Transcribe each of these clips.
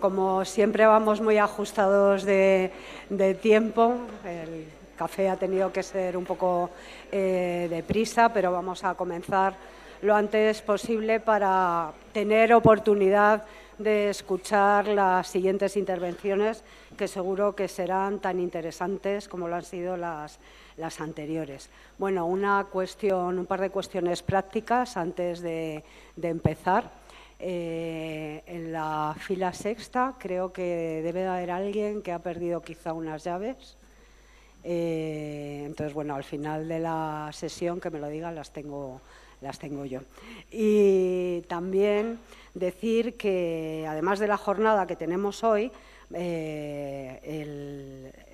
como siempre vamos muy ajustados de tiempo, el café ha tenido que ser un poco deprisa, pero vamos a comenzar lo antes posible para tener oportunidad de escuchar las siguientes intervenciones, que seguro que serán tan interesantes como lo han sido las anteriores. Bueno, un par de cuestiones prácticas antes de empezar. En la fila sexta creo que debe de haber alguien que ha perdido quizá unas llaves. Entonces, bueno, al final de la sesión, que me lo digan, las tengo yo. Y también decir que, además de la jornada que tenemos hoy,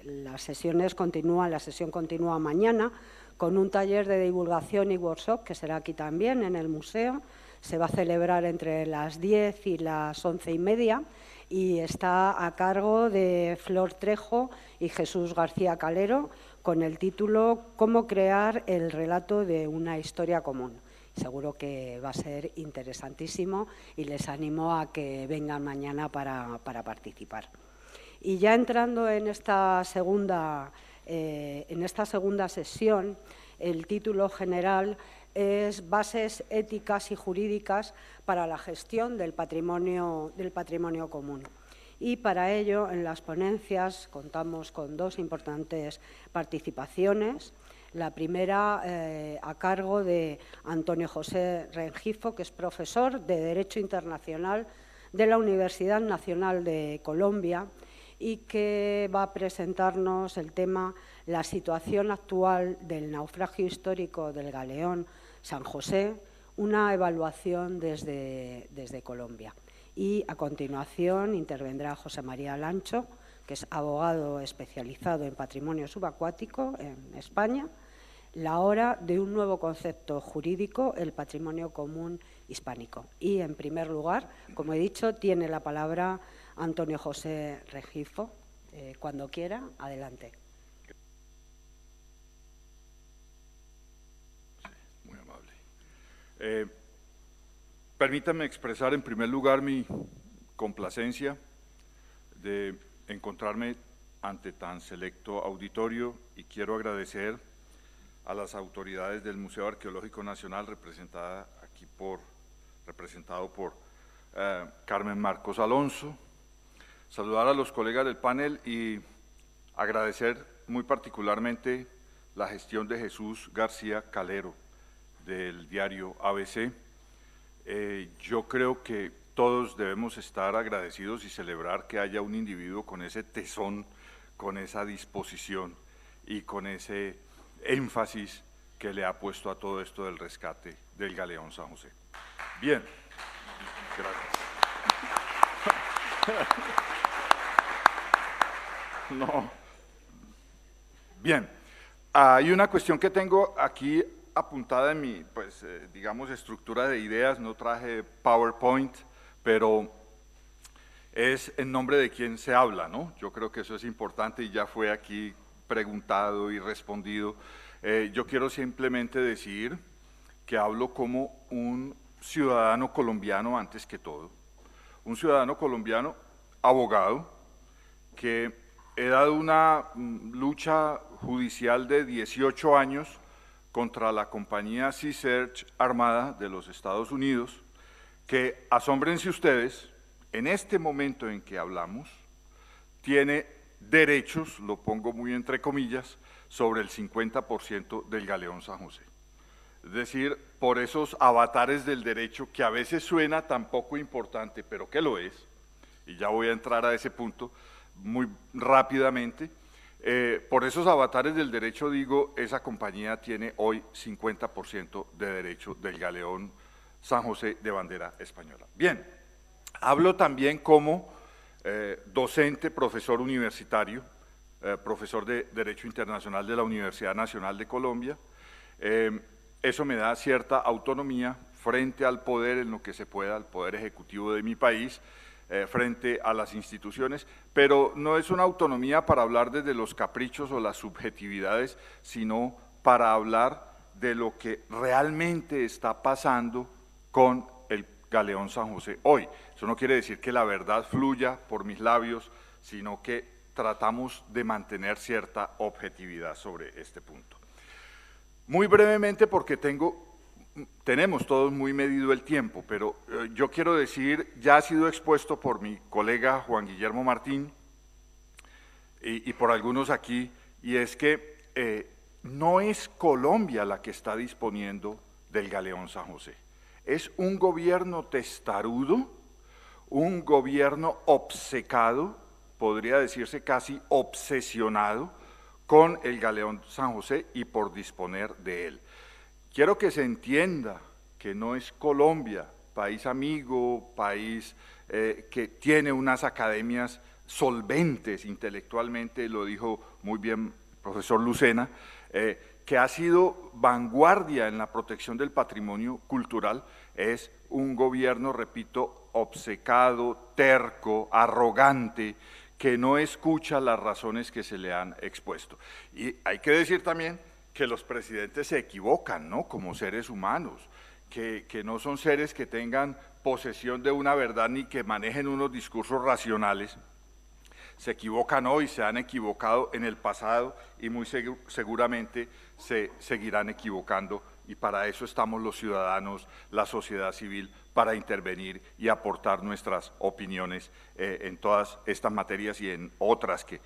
las sesiones continúan, la sesión continúa mañana con un taller de divulgación y workshop que será aquí también en el museo. Se va a celebrar entre las 10 y las 11:30 y está a cargo de Flor Trejo y Jesús García Calero, con el título «Cómo crear el relato de una historia común». Seguro que va a ser interesantísimo y les animo a que vengan mañana para participar. Y ya entrando en esta segunda sesión, el título general es «Bases éticas y jurídicas para la gestión del patrimonio común». Y para ello, en las ponencias contamos con dos importantes participaciones. La primera a cargo de Antonio José Rengifo, que es profesor de Derecho Internacional de la Universidad Nacional de Colombia y que va a presentarnos el tema «La situación actual del naufragio histórico del galeón San José, una evaluación desde Colombia». Y a continuación intervendrá José María Lancho, que es abogado especializado en patrimonio subacuático en España, la hora de un nuevo concepto jurídico, el patrimonio común hispánico. Y, en primer lugar, como he dicho, tiene la palabra Antonio José Rengifo. Cuando quiera, adelante. Muy amable. Permítanme expresar en primer lugar mi complacencia de encontrarme ante tan selecto auditorio y quiero agradecer a las autoridades del Museo Arqueológico Nacional representado por Carmen Marcos Alonso, saludar a los colegas del panel y agradecer muy particularmente la gestión de Jesús García Calero del diario ABC. Yo creo que todos debemos estar agradecidos y celebrar que haya un individuo con ese tesón, con esa disposición y con ese énfasis que le ha puesto a todo esto del rescate del galeón San José. Bien, gracias. No. Bien, hay una cuestión que tengo aquí apuntada en mi, digamos, estructura de ideas. No traje PowerPoint, pero es en nombre de quien se habla, ¿no? Yo creo que eso es importante y ya fue aquí preguntado y respondido. Yo quiero simplemente decir que hablo como un ciudadano colombiano antes que todo, un ciudadano colombiano abogado que he dado una lucha judicial de 18 años contra la compañía Sea Search Armada de los Estados Unidos, que, asómbrense ustedes, en este momento en que hablamos, tiene derechos, lo pongo muy entre comillas, sobre el 50% del galeón San José. Es decir, por esos avatares del derecho que a veces suena tan poco importante, pero que lo es, y ya voy a entrar a ese punto muy rápidamente. Por esos avatares del derecho, digo, esa compañía tiene hoy 50% de derecho del galeón San José de bandera española. Bien, hablo también como docente, profesor universitario, profesor de Derecho Internacional de la Universidad Nacional de Colombia. Eso me da cierta autonomía frente al poder, en lo que se pueda, al poder ejecutivo de mi país, frente a las instituciones, pero no es una autonomía para hablar desde los caprichos o las subjetividades, sino para hablar de lo que realmente está pasando con el Galeón San José hoy. Eso no quiere decir que la verdad fluya por mis labios, sino que tratamos de mantener cierta objetividad sobre este punto. Muy brevemente, porque tenemos todos muy medido el tiempo, pero yo quiero decir, ya ha sido expuesto por mi colega Juan Guillermo Martín y por algunos aquí, y es que no es Colombia la que está disponiendo del Galeón San José. Es un gobierno testarudo, un gobierno obcecado, podría decirse casi obsesionado, con el Galeón San José y por disponer de él. Quiero que se entienda que no es Colombia, país amigo, país que tiene unas academias solventes intelectualmente, lo dijo muy bien el profesor Lucena, que ha sido vanguardia en la protección del patrimonio cultural, es un gobierno, repito, obcecado, terco, arrogante, que no escucha las razones que se le han expuesto. Y hay que decir también que los presidentes se equivocan, ¿no?, como seres humanos, que no son seres que tengan posesión de una verdad ni que manejen unos discursos racionales. Se equivocan hoy, se han equivocado en el pasado y muy seguramente se seguirán equivocando, y para eso estamos los ciudadanos, la sociedad civil, para intervenir y aportar nuestras opiniones en todas estas materias y en otras que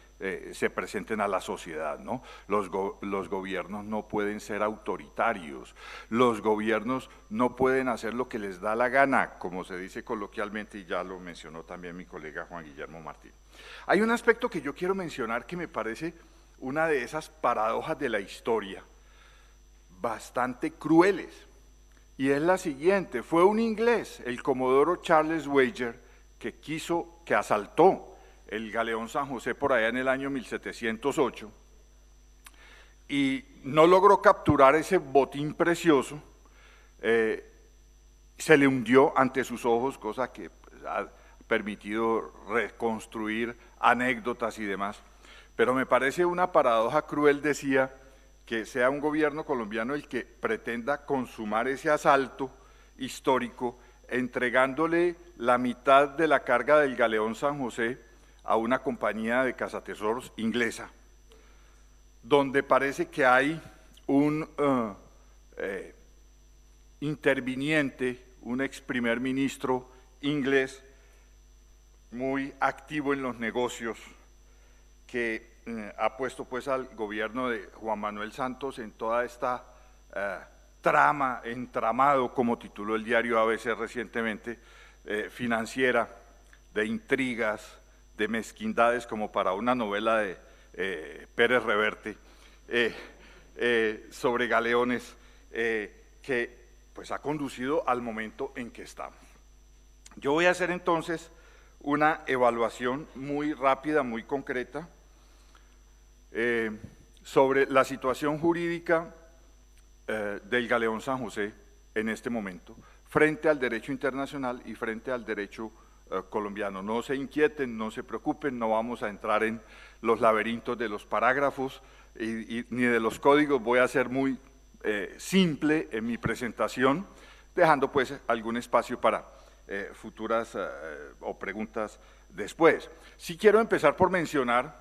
se presenten a la sociedad, ¿no? Los gobiernos no pueden ser autoritarios, los gobiernos no pueden hacer lo que les da la gana, como se dice coloquialmente, y ya lo mencionó también mi colega Juan Guillermo Martín. Hay un aspecto que yo quiero mencionar que me parece una de esas paradojas de la historia, bastante crueles, y es la siguiente: fue un inglés, el comodoro Charles Wager, que asaltó el Galeón San José por allá en el año 1708, y no logró capturar ese botín precioso, se le hundió ante sus ojos, cosa que ha permitido reconstruir anécdotas y demás, pero me parece una paradoja cruel, decía, que sea un gobierno colombiano el que pretenda consumar ese asalto histórico, entregándole la mitad de la carga del Galeón San José a una compañía de cazatesoros inglesa, donde parece que hay un interviniente, un ex primer ministro inglés muy activo en los negocios, que ha puesto pues al gobierno de Juan Manuel Santos en toda esta entramado, como tituló el diario ABC recientemente, financiera, de intrigas, de mezquindades, como para una novela de Pérez Reverte, sobre galeones, que pues ha conducido al momento en que estamos. Yo voy a hacer entonces una evaluación muy rápida, muy concreta, sobre la situación jurídica del Galeón San José en este momento, frente al derecho internacional y frente al derecho colombiano. No se inquieten, no se preocupen, no vamos a entrar en los laberintos de los parágrafos ni de los códigos. Voy a ser muy simple en mi presentación, dejando pues algún espacio para futuras o preguntas después. Sí quiero empezar por mencionar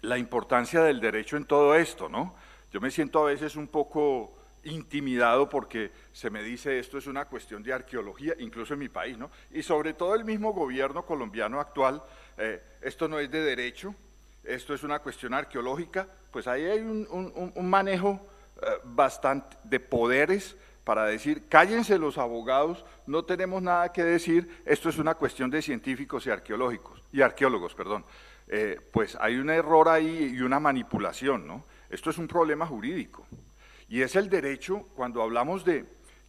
la importancia del derecho en todo esto, ¿no? Yo me siento a veces un poco intimidado porque se me dice esto es una cuestión de arqueología, incluso en mi país, ¿no? Y sobre todo el mismo gobierno colombiano actual, esto no es de derecho, esto es una cuestión arqueológica. Pues ahí hay un manejo bastante de poderes para decir, cállense los abogados, no tenemos nada que decir, esto es una cuestión de científicos y arqueólogos, perdón. Pues hay un error ahí y una manipulación, ¿no? Esto es un problema jurídico, y es el derecho, cuando hablamos de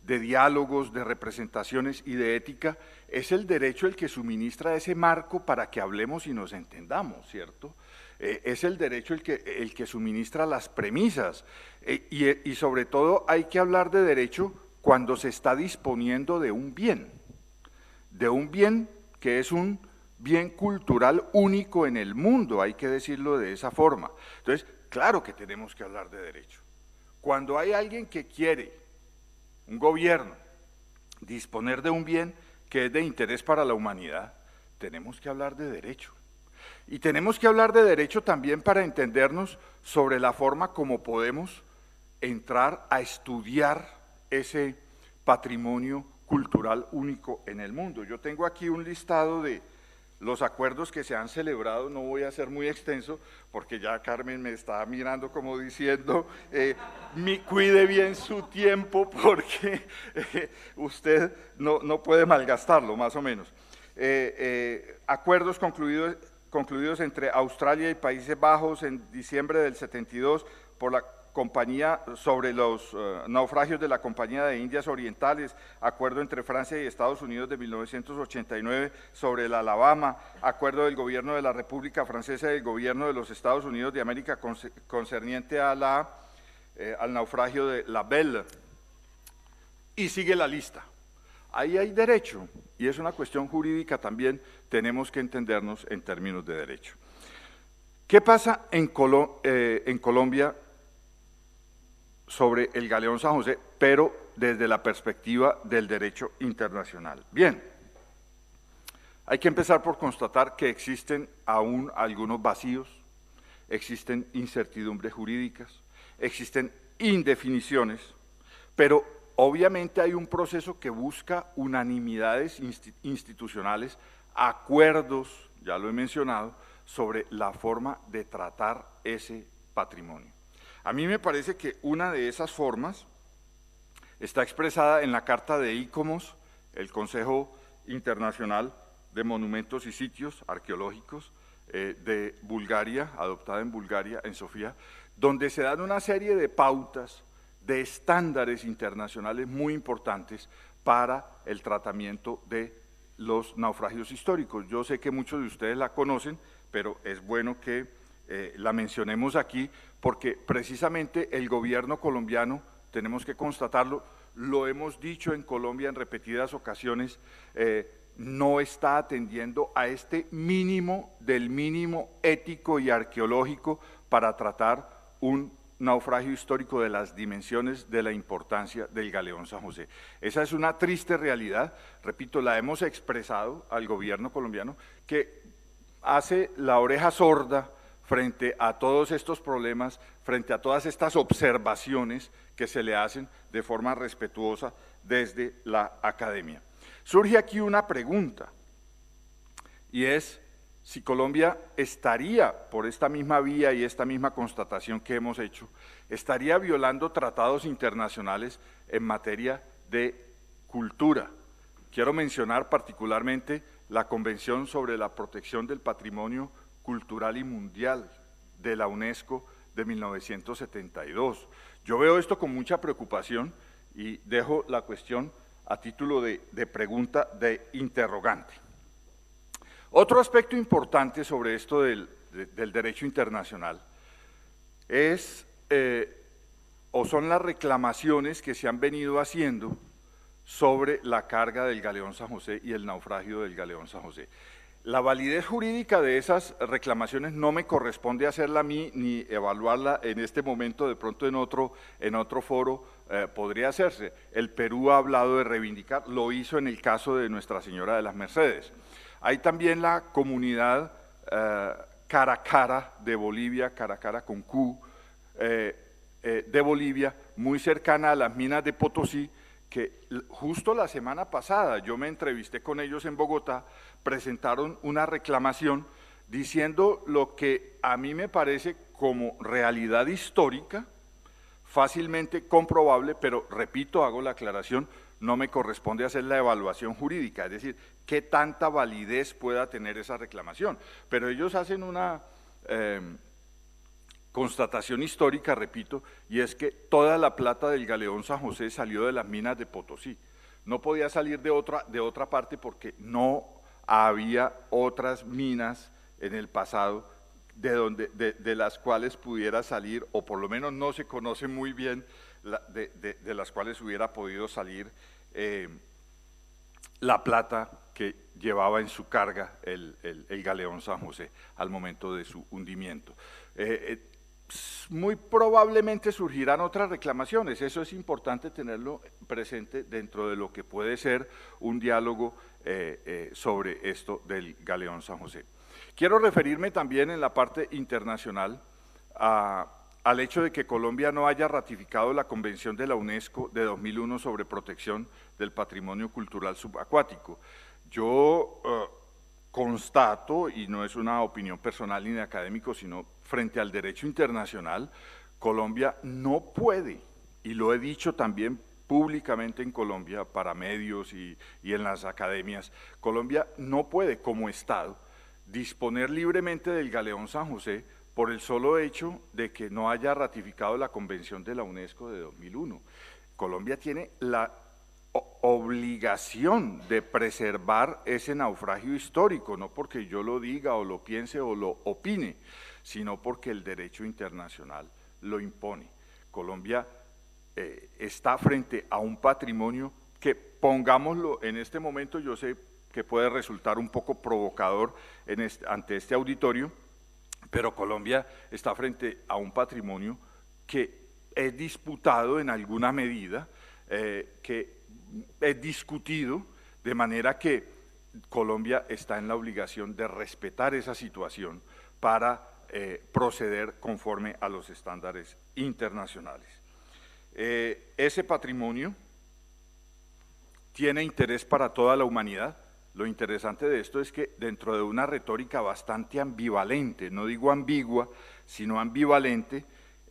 diálogos, de representaciones y de ética, es el derecho el que suministra ese marco para que hablemos y nos entendamos, ¿cierto? Es el derecho el que suministra las premisas, y sobre todo hay que hablar de derecho cuando se está disponiendo de un bien que es un bien cultural único en el mundo, hay que decirlo de esa forma. Entonces, claro que tenemos que hablar de derecho. Cuando hay alguien que quiere, un gobierno, disponer de un bien que es de interés para la humanidad, tenemos que hablar de derecho. Y tenemos que hablar de derecho también para entendernos sobre la forma como podemos entrar a estudiar ese patrimonio cultural único en el mundo. Yo tengo aquí un listado de los acuerdos que se han celebrado, no voy a ser muy extenso, porque ya Carmen me está mirando como diciendo, cuide bien su tiempo, porque usted no puede malgastarlo, más o menos. Acuerdos concluidos entre Australia y Países Bajos en diciembre del 72 por la compañía sobre los naufragios de la Compañía de Indias Orientales, acuerdo entre Francia y Estados Unidos de 1989 sobre el Alabama, acuerdo del gobierno de la República Francesa y del gobierno de los Estados Unidos de América concerniente a al naufragio de la Belle, y sigue la lista. Ahí hay derecho, y es una cuestión jurídica también, tenemos que entendernos en términos de derecho. ¿Qué pasa en Colombia sobre el Galeón San José, pero desde la perspectiva del derecho internacional? Bien, hay que empezar por constatar que existen aún algunos vacíos, existen incertidumbres jurídicas, existen indefiniciones, pero obviamente hay un proceso que busca unanimidades institucionales, acuerdos, ya lo he mencionado, sobre la forma de tratar ese patrimonio. A mí me parece que una de esas formas está expresada en la Carta de ICOMOS, el Consejo Internacional de Monumentos y Sitios Arqueológicos de Bulgaria, adoptada en Bulgaria, en Sofía, donde se dan una serie de pautas, de estándares internacionales muy importantes para el tratamiento de los naufragios históricos. Yo sé que muchos de ustedes la conocen, pero es bueno que la mencionemos aquí, porque precisamente el gobierno colombiano, tenemos que constatarlo, lo hemos dicho en Colombia en repetidas ocasiones, no está atendiendo a este mínimo del mínimo ético y arqueológico para tratar un naufragio histórico de las dimensiones de la importancia del Galeón San José. Esa es una triste realidad, repito, la hemos expresado al gobierno colombiano, que hace la oreja sorda frente a todos estos problemas, frente a todas estas observaciones que se le hacen de forma respetuosa desde la academia. Surge aquí una pregunta, y es si Colombia estaría, por esta misma vía y esta misma constatación que hemos hecho, estaría violando tratados internacionales en materia de cultura. Quiero mencionar particularmente la Convención sobre la Protección del Patrimonio Cultural y Mundial de la UNESCO de 1972. Yo veo esto con mucha preocupación y dejo la cuestión a título de pregunta, de interrogante. Otro aspecto importante sobre esto del derecho internacional es o son las reclamaciones que se han venido haciendo sobre la carga del Galeón San José y el naufragio del Galeón San José. La validez jurídica de esas reclamaciones no me corresponde hacerla a mí ni evaluarla en este momento, de pronto en otro foro podría hacerse. El Perú ha hablado de reivindicar, lo hizo en el caso de Nuestra Señora de las Mercedes. Hay también la comunidad Caracara de Bolivia, Caracara con Q, de Bolivia, muy cercana a las minas de Potosí, que justo la semana pasada yo me entrevisté con ellos en Bogotá, presentaron una reclamación diciendo lo que a mí me parece como realidad histórica, fácilmente comprobable, pero repito, hago la aclaración, no me corresponde hacer la evaluación jurídica, es decir, qué tanta validez pueda tener esa reclamación. Pero ellos hacen una constatación histórica, repito, y es que toda la plata del Galeón San José salió de las minas de Potosí. No podía salir de otra parte porque no había otras minas en el pasado de las cuales pudiera salir, o por lo menos no se conoce muy bien de las cuales hubiera podido salir la plata que llevaba en su carga el Galeón San José al momento de su hundimiento. muy probablemente surgirán otras reclamaciones. Eso es importante tenerlo presente dentro de lo que puede ser un diálogo sobre esto del Galeón San José. Quiero referirme también en la parte internacional al hecho de que Colombia no haya ratificado la Convención de la UNESCO de 2001 sobre protección del patrimonio cultural subacuático. Yo constato, y no es una opinión personal ni de académico, sino frente al derecho internacional, Colombia no puede, y lo he dicho también públicamente en Colombia, para medios y en las academias, Colombia no puede como Estado disponer libremente del Galeón San José por el solo hecho de que no haya ratificado la Convención de la UNESCO de 2001. Colombia tiene la obligación de preservar ese naufragio histórico, no porque yo lo diga o lo piense o lo opine, sino porque el derecho internacional lo impone. Colombia está frente a un patrimonio que, pongámoslo en este momento, yo sé que puede resultar un poco provocador ante este auditorio, pero Colombia está frente a un patrimonio que es disputado en alguna medida, que es discutido, de manera que Colombia está en la obligación de respetar esa situación para proceder conforme a los estándares internacionales. Ese patrimonio tiene interés para toda la humanidad. Lo interesante de esto es que dentro de una retórica bastante ambivalente, no digo ambigua, sino ambivalente,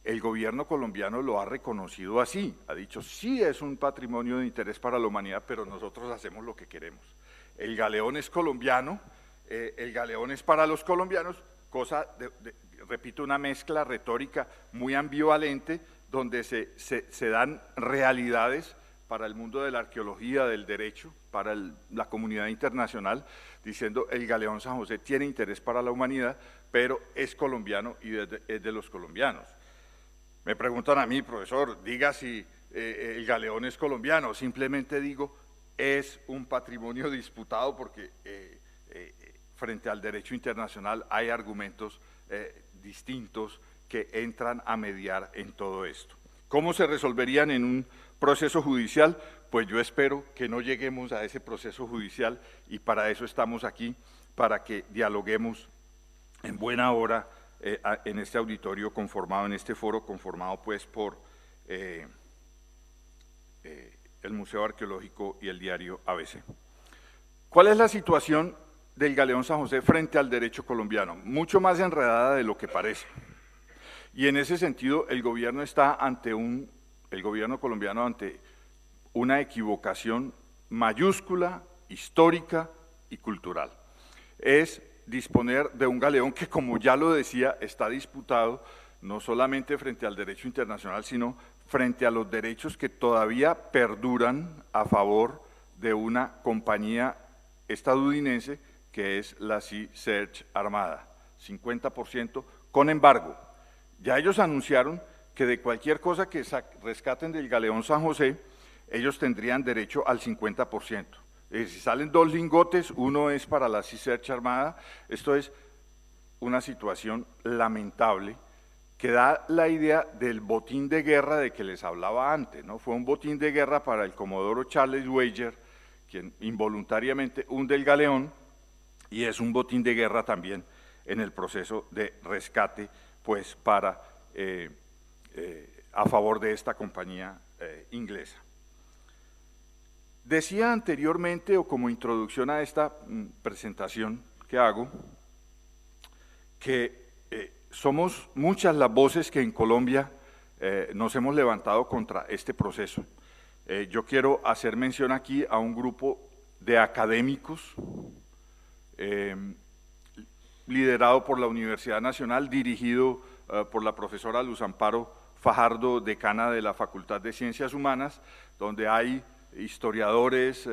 el gobierno colombiano lo ha reconocido así, ha dicho, sí es un patrimonio de interés para la humanidad, pero nosotros hacemos lo que queremos. El galeón es colombiano, el galeón es para los colombianos, repito, una mezcla retórica muy ambivalente, donde se dan realidades para el mundo de la arqueología, del derecho, para la comunidad internacional, diciendo el Galeón San José tiene interés para la humanidad, pero es colombiano y es de los colombianos. Me preguntan a mí, profesor, diga si el Galeón es colombiano, simplemente digo, es un patrimonio disputado porque frente al derecho internacional hay argumentos distintos que entran a mediar en todo esto. ¿Cómo se resolverían en un proceso judicial? Pues yo espero que no lleguemos a ese proceso judicial y para eso estamos aquí, para que dialoguemos en buena hora en este auditorio conformado, en este foro conformado pues por el Museo Arqueológico y el diario ABC. ¿Cuál es la situación del Galeón San José frente al derecho colombiano? Mucho más enredada de lo que parece. Y en ese sentido el gobierno está el gobierno colombiano ante una equivocación mayúscula, histórica y cultural. Es disponer de un galeón que, como ya lo decía, está disputado no solamente frente al derecho internacional, sino frente a los derechos que todavía perduran a favor de una compañía estadounidense que es la Sea Search Armada, 50% con embargo. Ya ellos anunciaron que de cualquier cosa que rescaten del Galeón San José, ellos tendrían derecho al 50%. Si salen 2 lingotes, uno es para la Sea Search Armada. Esto es una situación lamentable que da la idea del botín de guerra de que les hablaba antes, ¿no? Fue un botín de guerra para el comodoro Charles Wager, quien involuntariamente hunde el galeón, y es un botín de guerra también en el proceso de rescate, pues a favor de esta compañía inglesa. Decía anteriormente, o como introducción a esta presentación que hago, que somos muchas las voces que en Colombia nos hemos levantado contra este proceso. Yo quiero hacer mención aquí a un grupo de académicos liderado por la Universidad Nacional, dirigido por la profesora Luz Amparo Fajardo, decana de la Facultad de Ciencias Humanas, donde hay historiadores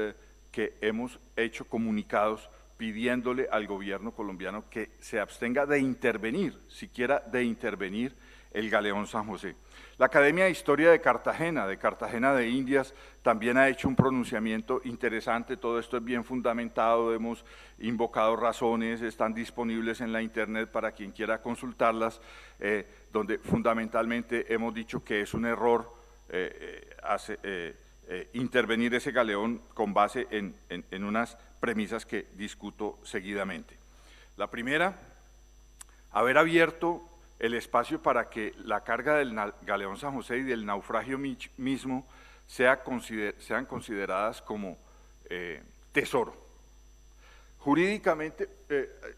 que hemos hecho comunicados pidiéndole al gobierno colombiano que se abstenga de intervenir, siquiera de intervenir el galeón San José. La Academia de Historia de Cartagena de Indias, también ha hecho un pronunciamiento interesante. Todo esto es bien fundamentado, hemos invocado razones, están disponibles en la internet para quien quiera consultarlas, donde fundamentalmente hemos dicho que es un error intervenir ese galeón con base en unas premisas que discuto seguidamente. La primera, haber abierto el espacio para que la carga del galeón San José y del naufragio mismo sean consideradas como tesoro. Jurídicamente,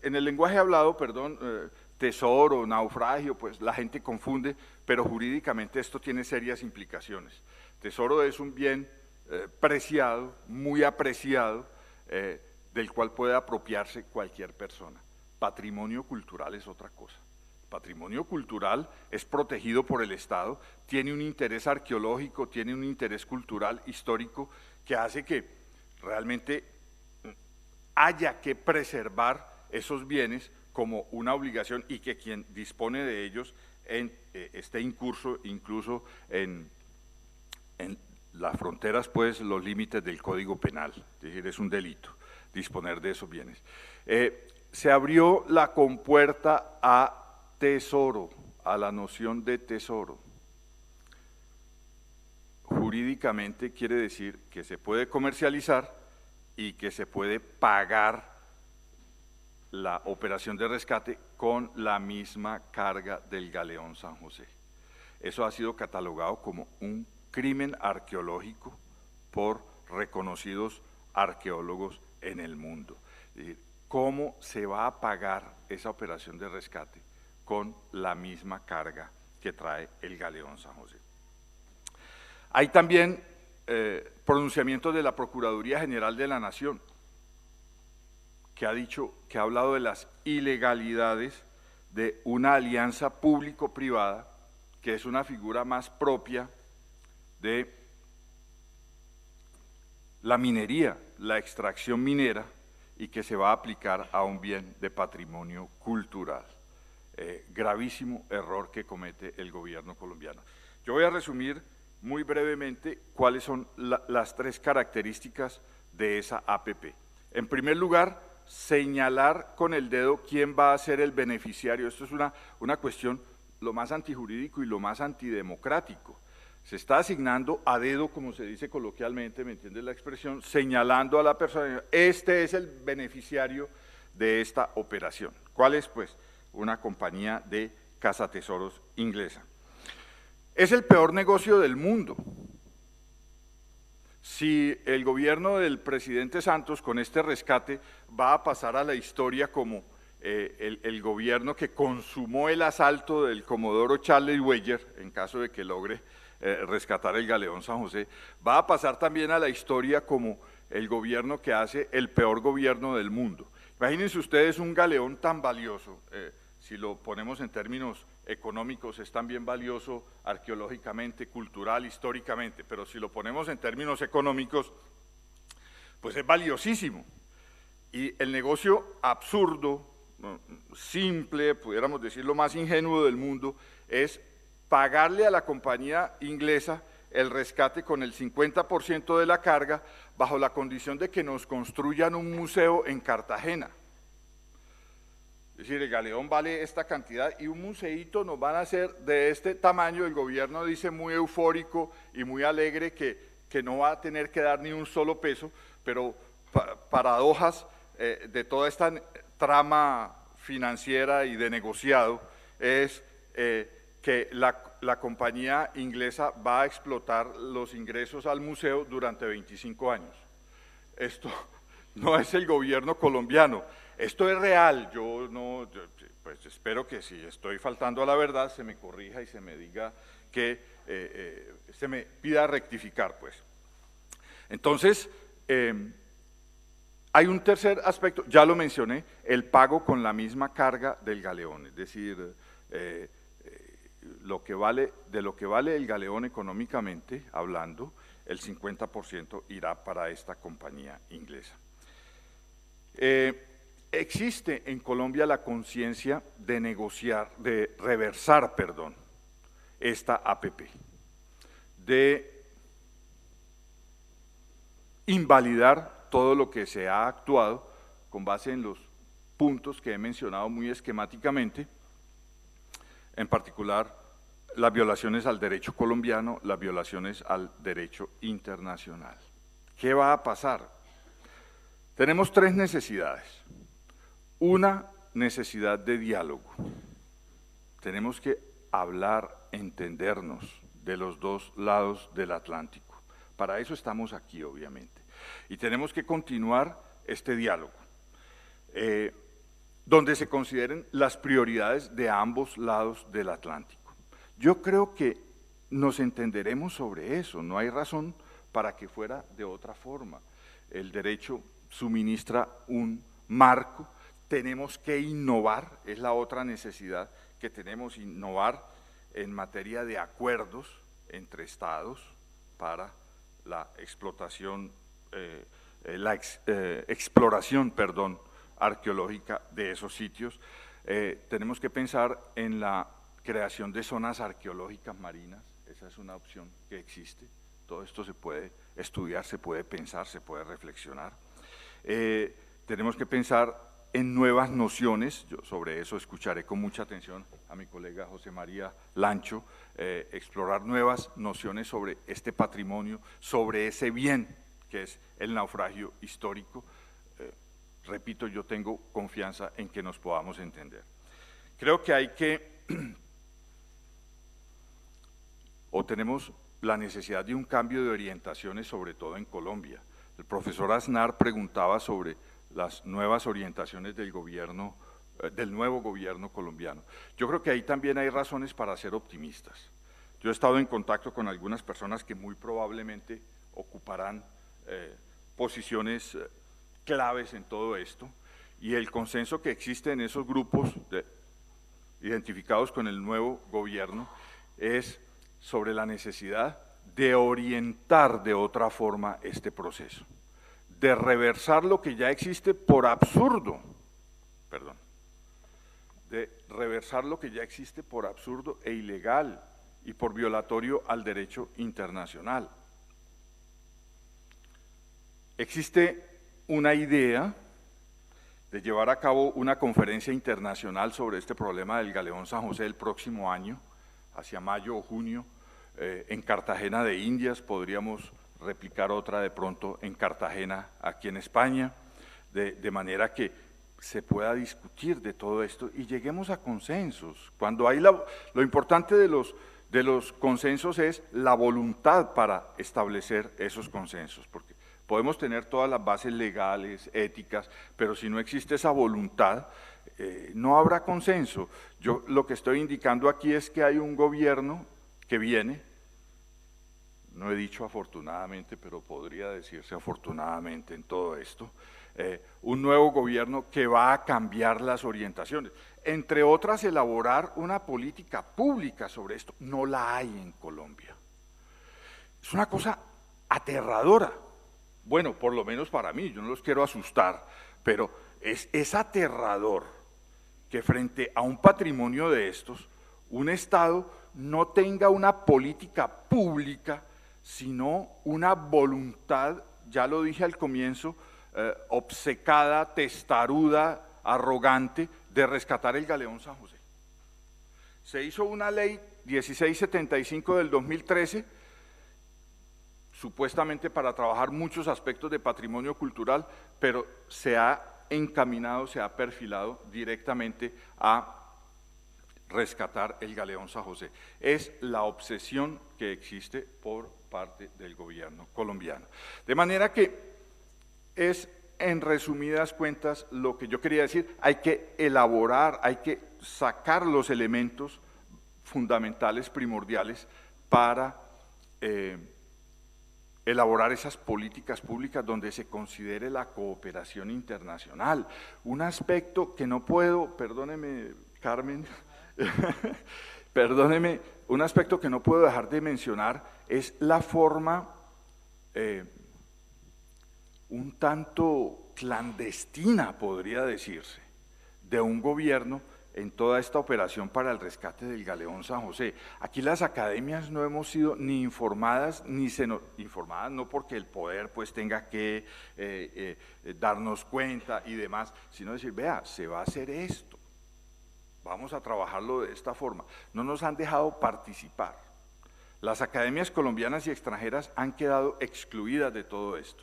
en el lenguaje hablado, perdón, tesoro, naufragio, pues la gente confunde, pero jurídicamente esto tiene serias implicaciones. Tesoro es un bien preciado, muy apreciado, del cual puede apropiarse cualquier persona. Patrimonio cultural es otra cosa. Patrimonio cultural es protegido por el Estado, tiene un interés arqueológico, tiene un interés cultural, histórico, que hace que realmente haya que preservar esos bienes como una obligación y que quien dispone de ellos esté incurso incluso en las fronteras, pues los límites del Código Penal, es decir, es un delito disponer de esos bienes. Se abrió la compuerta a tesoro, a la noción de tesoro. Jurídicamente quiere decir que se puede comercializar y que se puede pagar la operación de rescate con la misma carga del galeón San José. Eso ha sido catalogado como un crimen arqueológico por reconocidos arqueólogos en el mundo. Es decir, ¿cómo se va a pagar esa operación de rescate con la misma carga que trae el galeón San José? Hay también pronunciamientos de la Procuraduría General de la Nación, que ha hablado de las ilegalidades de una alianza público-privada, que es una figura más propia de la minería, la extracción minera, y que se va a aplicar a un bien de patrimonio cultural. Gravísimo error que comete el gobierno colombiano. Yo voy a resumir muy brevemente cuáles son las tres características de esa APP. En primer lugar, señalar con el dedo quién va a ser el beneficiario. Esto es una cuestión lo más antijurídico y lo más antidemocrático. Se está asignando a dedo, como se dice coloquialmente, ¿me entiende la expresión? Señalando a la persona, este es el beneficiario de esta operación. ¿Cuál es? Pues una compañía de cazatesoros inglesa. Es el peor negocio del mundo. Si el gobierno del presidente Santos con este rescate va a pasar a la historia como el gobierno que consumó el asalto del comodoro Charles Weyer, en caso de que logre rescatar el galeón San José, va a pasar también a la historia como el gobierno que hace el peor gobierno del mundo. Imagínense ustedes un galeón tan valioso, si lo ponemos en términos económicos, es también valioso arqueológicamente, cultural, históricamente, pero si lo ponemos en términos económicos, pues es valiosísimo. Y el negocio absurdo, simple, pudiéramos decir lo más ingenuo del mundo, es pagarle a la compañía inglesa el rescate con el 50% de la carga, bajo la condición de que nos construyan un museo en Cartagena. Es decir, el galeón vale esta cantidad y un museíto nos van a hacer de este tamaño. El gobierno dice muy eufórico y muy alegre que no va a tener que dar ni un solo peso, pero paradojas de toda esta trama financiera y de negociado es que la compañía inglesa va a explotar los ingresos al museo durante 25 años. Esto no es el gobierno colombiano, esto es real. Yo pues espero que si estoy faltando a la verdad se me corrija y se me diga que se me pida rectificar, pues. Entonces, hay un tercer aspecto, ya lo mencioné, el pago con la misma carga del galeón, es decir, de lo que vale el galeón económicamente hablando, el 50% irá para esta compañía inglesa. Existe en Colombia la conciencia de reversar esta APP, de invalidar todo lo que se ha actuado con base en los puntos que he mencionado muy esquemáticamente, en particular las violaciones al derecho colombiano, las violaciones al derecho internacional. ¿Qué va a pasar? Tenemos tres necesidades. Una necesidad de diálogo. Tenemos que hablar, entendernos de los dos lados del Atlántico. Para eso estamos aquí, obviamente. Y tenemos que continuar este diálogo, donde se consideren las prioridades de ambos lados del Atlántico. Yo creo que nos entenderemos sobre eso, no hay razón para que fuera de otra forma. El derecho suministra un marco, tenemos que innovar, es la otra necesidad que tenemos, innovar en materia de acuerdos entre estados para la exploración arqueológica de esos sitios. Tenemos que pensar en la creación de zonas arqueológicas marinas, esa es una opción que existe. Todo esto se puede estudiar, se puede pensar, se puede reflexionar. Tenemos que pensar en nuevas nociones, yo sobre eso escucharé con mucha atención a mi colega José María Lancho, explorar nuevas nociones sobre este patrimonio, sobre ese bien que es el naufragio histórico. Repito, yo tengo confianza en que nos podamos entender. Creo que hay que, o tenemos la necesidad de un cambio de orientaciones, sobre todo en Colombia. El profesor Aznar preguntaba sobre las nuevas orientaciones del gobierno, del nuevo gobierno colombiano. Yo creo que ahí también hay razones para ser optimistas. Yo he estado en contacto con algunas personas que muy probablemente ocuparán posiciones claves en todo esto, y el consenso que existe en esos grupos identificados con el nuevo gobierno es sobre la necesidad de orientar de otra forma este proceso, de reversar lo que ya existe por absurdo, de reversar lo que ya existe por absurdo e ilegal y por violatorio al derecho internacional. Existe una idea de llevar a cabo una conferencia internacional sobre este problema del Galeón San José el próximo año, hacia mayo o junio, en Cartagena de Indias. Podríamos replicar otra de pronto en Cartagena, aquí en España, de manera que se pueda discutir de todo esto y lleguemos a consensos. Cuando hay lo importante de los consensos es la voluntad para establecer esos consensos, porque podemos tener todas las bases legales, éticas, pero si no existe esa voluntad, no habrá consenso. Yo lo que estoy indicando aquí es que hay un gobierno que viene, no he dicho afortunadamente, pero podría decirse afortunadamente en todo esto, un nuevo gobierno que va a cambiar las orientaciones. Entre otras, elaborar una política pública sobre esto. No la hay en Colombia. Es una cosa aterradora. Bueno, por lo menos para mí, yo no los quiero asustar, pero es aterrador que frente a un patrimonio de estos, un Estado no tenga una política pública, sino una voluntad, ya lo dije al comienzo, obcecada, testaruda, arrogante, de rescatar el Galeón San José. Se hizo una ley 1675 del 2013, supuestamente para trabajar muchos aspectos de patrimonio cultural, pero se ha encaminado, se ha perfilado directamente a rescatar el Galeón San José. Es la obsesión que existe por parte del gobierno colombiano. De manera que es, en resumidas cuentas, lo que yo quería decir, hay que elaborar, hay que sacar los elementos fundamentales, primordiales, para elaborar esas políticas públicas donde se considere la cooperación internacional. Un aspecto que no puedo, perdóneme, Carmen, perdóneme, un aspecto que no puedo dejar de mencionar es la forma un tanto clandestina, podría decirse, de un gobierno en toda esta operación para el rescate del galeón San José. Aquí las academias no hemos sido ni informadas, informadas no porque el poder pues tenga que darnos cuenta y demás, sino decir, vea, se va a hacer esto, vamos a trabajarlo de esta forma. No nos han dejado participar. Las academias colombianas y extranjeras han quedado excluidas de todo esto.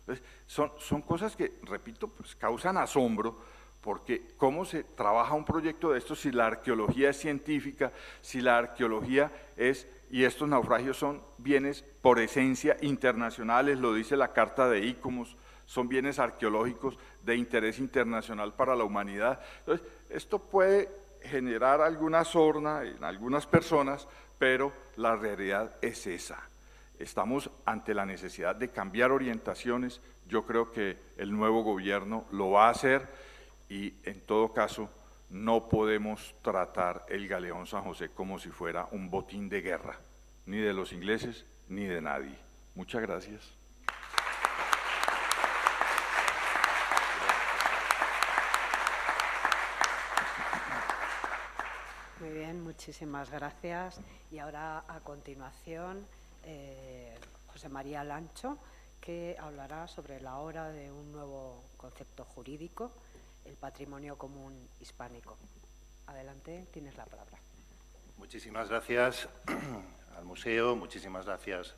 Entonces, son cosas que, repito, pues causan asombro, porque cómo se trabaja un proyecto de estos si la arqueología es científica, si la arqueología es, y estos naufragios son bienes por esencia internacionales, lo dice la Carta de ICOMOS, son bienes arqueológicos de interés internacional para la humanidad. Entonces, esto puede generar alguna sorna en algunas personas, pero la realidad es esa. Estamos ante la necesidad de cambiar orientaciones, yo creo que el nuevo gobierno lo va a hacer, y en todo caso no podemos tratar el galeón San José como si fuera un botín de guerra, ni de los ingleses ni de nadie. Muchas gracias. Muy bien, muchísimas gracias. Y ahora, a continuación, José María Lancho, que hablará sobre la hora de un nuevo concepto jurídico, el patrimonio común hispánico. Adelante, tienes la palabra. Muchísimas gracias al museo, muchísimas gracias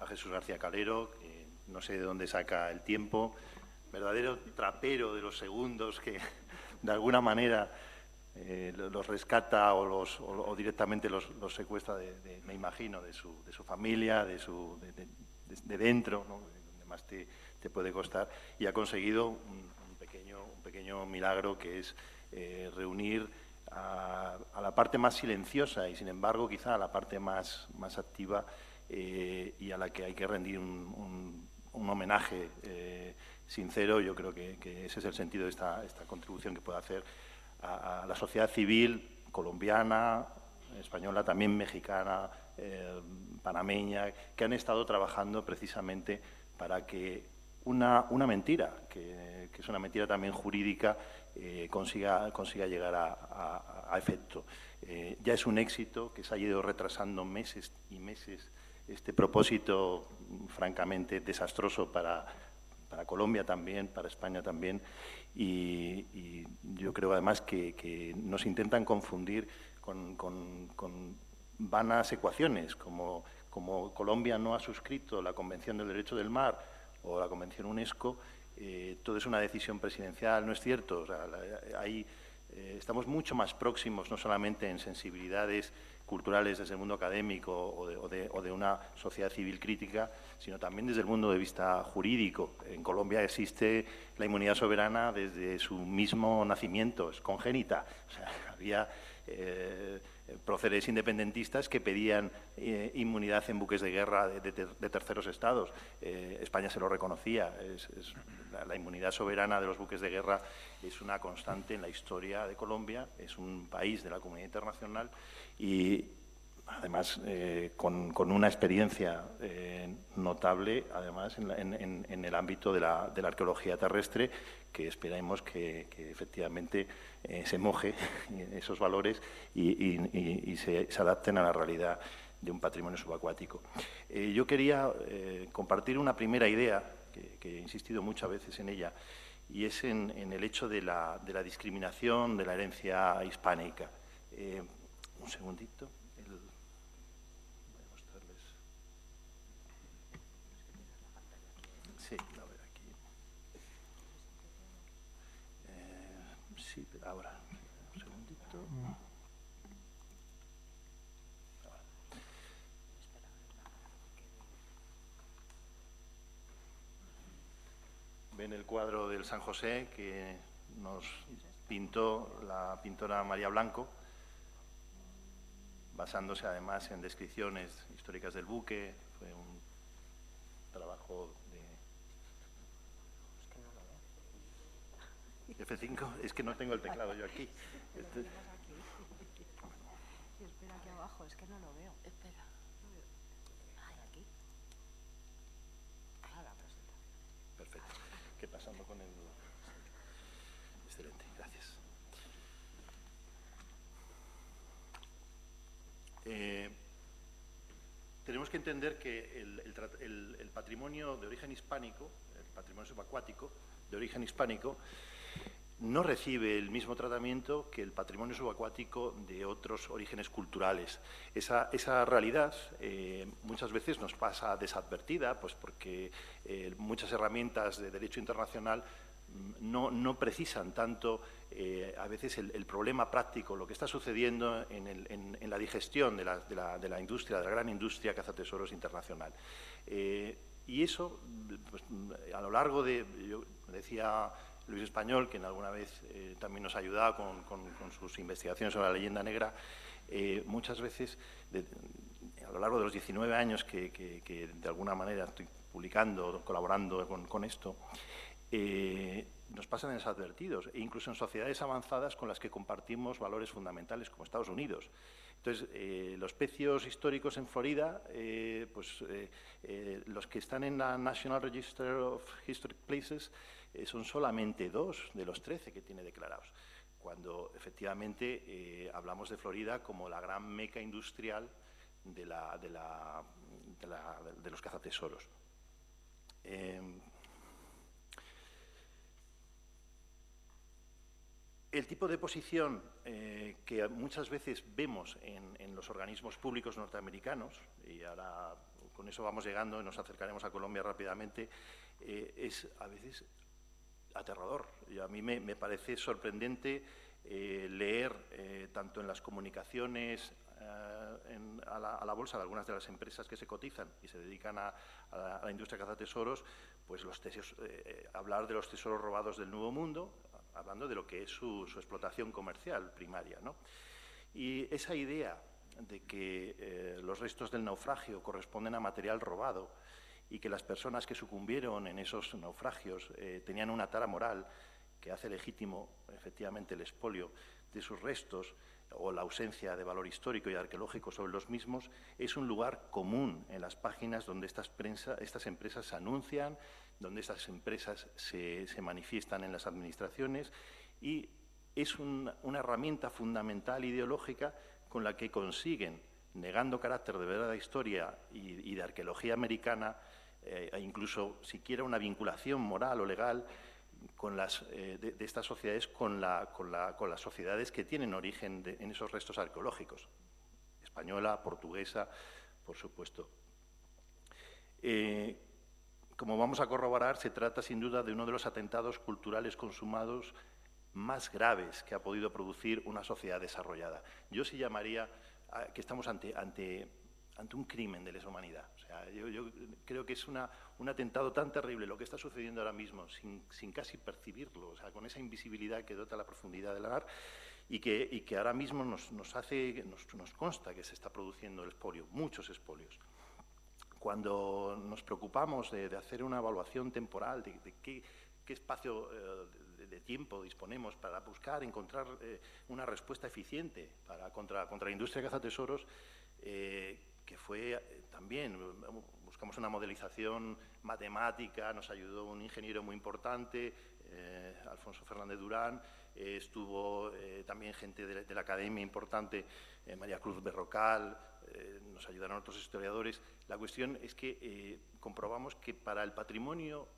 a Jesús García Calero, que no sé de dónde saca el tiempo, verdadero trapero de los segundos que de alguna manera los rescata o directamente los secuestra, me imagino, de su familia, de dentro, ¿no? Donde más te puede costar, y ha conseguido un pequeño milagro, que es reunir a la parte más silenciosa y, sin embargo, quizá a la parte más activa, y a la que hay que rendir un homenaje sincero. Yo creo que ese es el sentido de esta contribución que puede hacer a la sociedad civil colombiana, española, también mexicana, panameña, que han estado trabajando precisamente para que una mentira, que es una mentira también jurídica, consiga llegar a efecto. Ya es un éxito que se haya ido retrasando meses y meses este propósito francamente desastroso para Colombia también, para España también, y yo creo además que nos intentan confundir con vanas ecuaciones, como Colombia no ha suscrito la Convención del Derecho del Mar o la Convención UNESCO, todo es una decisión presidencial. No es cierto. O sea, estamos mucho más próximos, no solamente en sensibilidades culturales desde el mundo académico o de una sociedad civil crítica, sino también desde el punto de vista jurídico. En Colombia existe la inmunidad soberana desde su mismo nacimiento, es congénita. O sea, había próceres independentistas que pedían inmunidad en buques de guerra de terceros estados. España se lo reconocía. La inmunidad soberana de los buques de guerra es una constante en la historia de Colombia, es un país de la comunidad internacional y además con una experiencia notable, además en el ámbito de la arqueología terrestre, que esperemos que efectivamente se moje esos valores y se adapten a la realidad de un patrimonio subacuático. Yo quería compartir una primera idea, que he insistido muchas veces en ella, y es en el hecho de la discriminación de la herencia hispánica. Un segundito. Voy a mostrarles. Sí, a ver aquí. Sí, pero ahora. Un segundito. Ven el cuadro del San José que nos pintó la pintora María Blanco, basándose además en descripciones históricas del buque. Fue un trabajo de F5. Es que no tengo el teclado yo aquí. Espera aquí abajo, es que no lo veo. Espera. Aquí. Ah, la presentación. Perfecto. ¿Qué pasando con el...? Excelente, gracias. que entender que el patrimonio de origen hispánico, el patrimonio subacuático de origen hispánico, no recibe el mismo tratamiento que el patrimonio subacuático de otros orígenes culturales. Esa realidad muchas veces nos pasa desadvertida, pues porque muchas herramientas de derecho internacional no precisan tanto a veces el problema práctico, lo que está sucediendo en la digestión de la industria, de la gran industria cazatesoros internacional. Y eso, pues, a lo largo de, yo decía Luis Español, que alguna vez también nos ha ayudado con sus investigaciones sobre la leyenda negra, muchas veces, a lo largo de los 19 años que de alguna manera estoy publicando, colaborando con esto, nos pasan desadvertidos, e incluso en sociedades avanzadas con las que compartimos valores fundamentales, como Estados Unidos. Entonces, los pecios históricos en Florida, los que están en la National Register of Historic Places, son solamente 2 de los 13 que tiene declarados, cuando efectivamente hablamos de Florida como la gran meca industrial de los cazatesoros. El tipo de posición que muchas veces vemos en los organismos públicos norteamericanos, y ahora con eso vamos llegando y nos acercaremos a Colombia rápidamente, es a veces aterrador. Y a mí me parece sorprendente leer tanto en las comunicaciones a la bolsa de algunas de las empresas que se cotizan y se dedican a la industria cazatesoros, pues hablar de los tesoros robados del Nuevo Mundo, hablando de lo que es su explotación comercial primaria, ¿no? Y esa idea de que los restos del naufragio corresponden a material robado y que las personas que sucumbieron en esos naufragios tenían una tara moral que hace legítimo, efectivamente, el expolio de sus restos o la ausencia de valor histórico y arqueológico sobre los mismos, es un lugar común en las páginas donde estas empresas se anuncian, donde estas empresas se manifiestan en las administraciones, y es una herramienta fundamental ideológica con la que consiguen, negando carácter de verdadera historia y de arqueología americana, e incluso siquiera una vinculación moral o legal con de estas sociedades con las sociedades que tienen origen en esos restos arqueológicos, española, portuguesa, por supuesto. Como vamos a corroborar, se trata sin duda de uno de los atentados culturales consumados más graves que ha podido producir una sociedad desarrollada. Yo sí llamaría que estamos ante un crimen de lesa humanidad. O sea, yo creo que es un atentado tan terrible lo que está sucediendo ahora mismo, sin casi percibirlo, o sea, con esa invisibilidad que dota la profundidad del mar, y que ahora mismo nos consta que se está produciendo el expolio, muchos expolios. Cuando nos preocupamos de hacer una evaluación temporal de qué espacio de tiempo disponemos para buscar, encontrar una respuesta eficiente contra la industria de cazatesoros, que fue también, buscamos una modelización matemática, nos ayudó un ingeniero muy importante, Alfonso Fernández Durán, estuvo también gente de la academia importante, María Cruz Berrocal, nos ayudaron otros historiadores. La cuestión es que comprobamos que para el patrimonio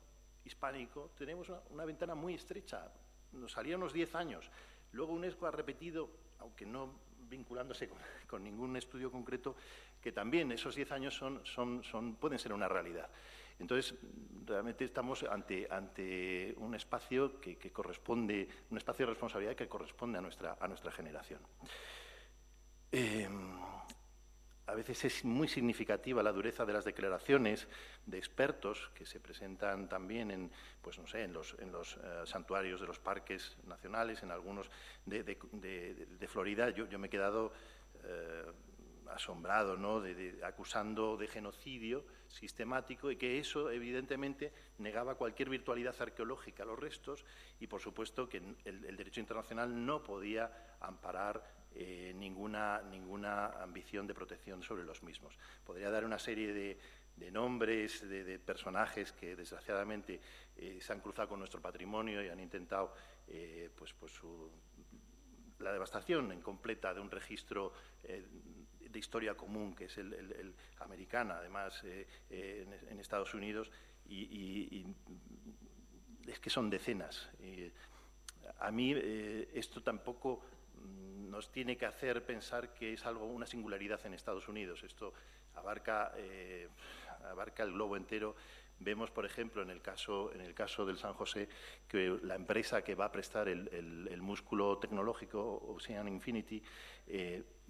hispánico tenemos una ventana muy estrecha, nos salía unos 10 años. Luego UNESCO ha repetido, aunque no vinculándose con ningún estudio concreto, que también esos 10 años pueden ser una realidad. Entonces, realmente estamos ante un espacio que corresponde, un espacio de responsabilidad que corresponde a nuestra generación. A veces es muy significativa la dureza de las declaraciones de expertos que se presentan también en los santuarios de los parques nacionales, en algunos de Florida. Yo me he quedado asombrado, ¿no?, acusando de genocidio sistemático, y que eso evidentemente negaba cualquier virtualidad arqueológica a los restos, y por supuesto que el derecho internacional no podía amparar ninguna ambición de protección sobre los mismos. Podría dar una serie de nombres de personajes que desgraciadamente se han cruzado con nuestro patrimonio y han intentado la devastación incompleta de un registro de historia común, que es el americana, además, en Estados Unidos, y es que son decenas. A mí esto tampoco nos tiene que hacer pensar que es una singularidad en Estados Unidos. Esto abarca el globo entero. Vemos, por ejemplo, en el caso del San José, que la empresa que va a prestar el músculo tecnológico, Ocean Infinity,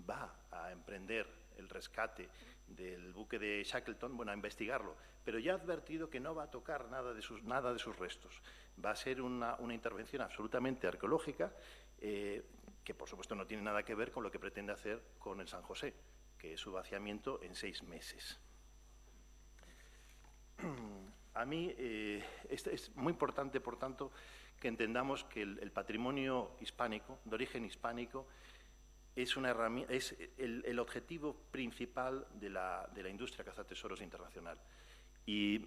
va a emprender el rescate del buque de Shackleton, bueno, a investigarlo, pero ya ha advertido que no va a tocar nada de sus restos. Va a ser una intervención absolutamente arqueológica, que por supuesto no tiene nada que ver con lo que pretende hacer con el San José, que es su vaciamiento en 6 meses. A mí es muy importante, por tanto, que entendamos que el patrimonio hispánico, de origen hispánico, es el objetivo principal de la industria cazatesoros internacional, y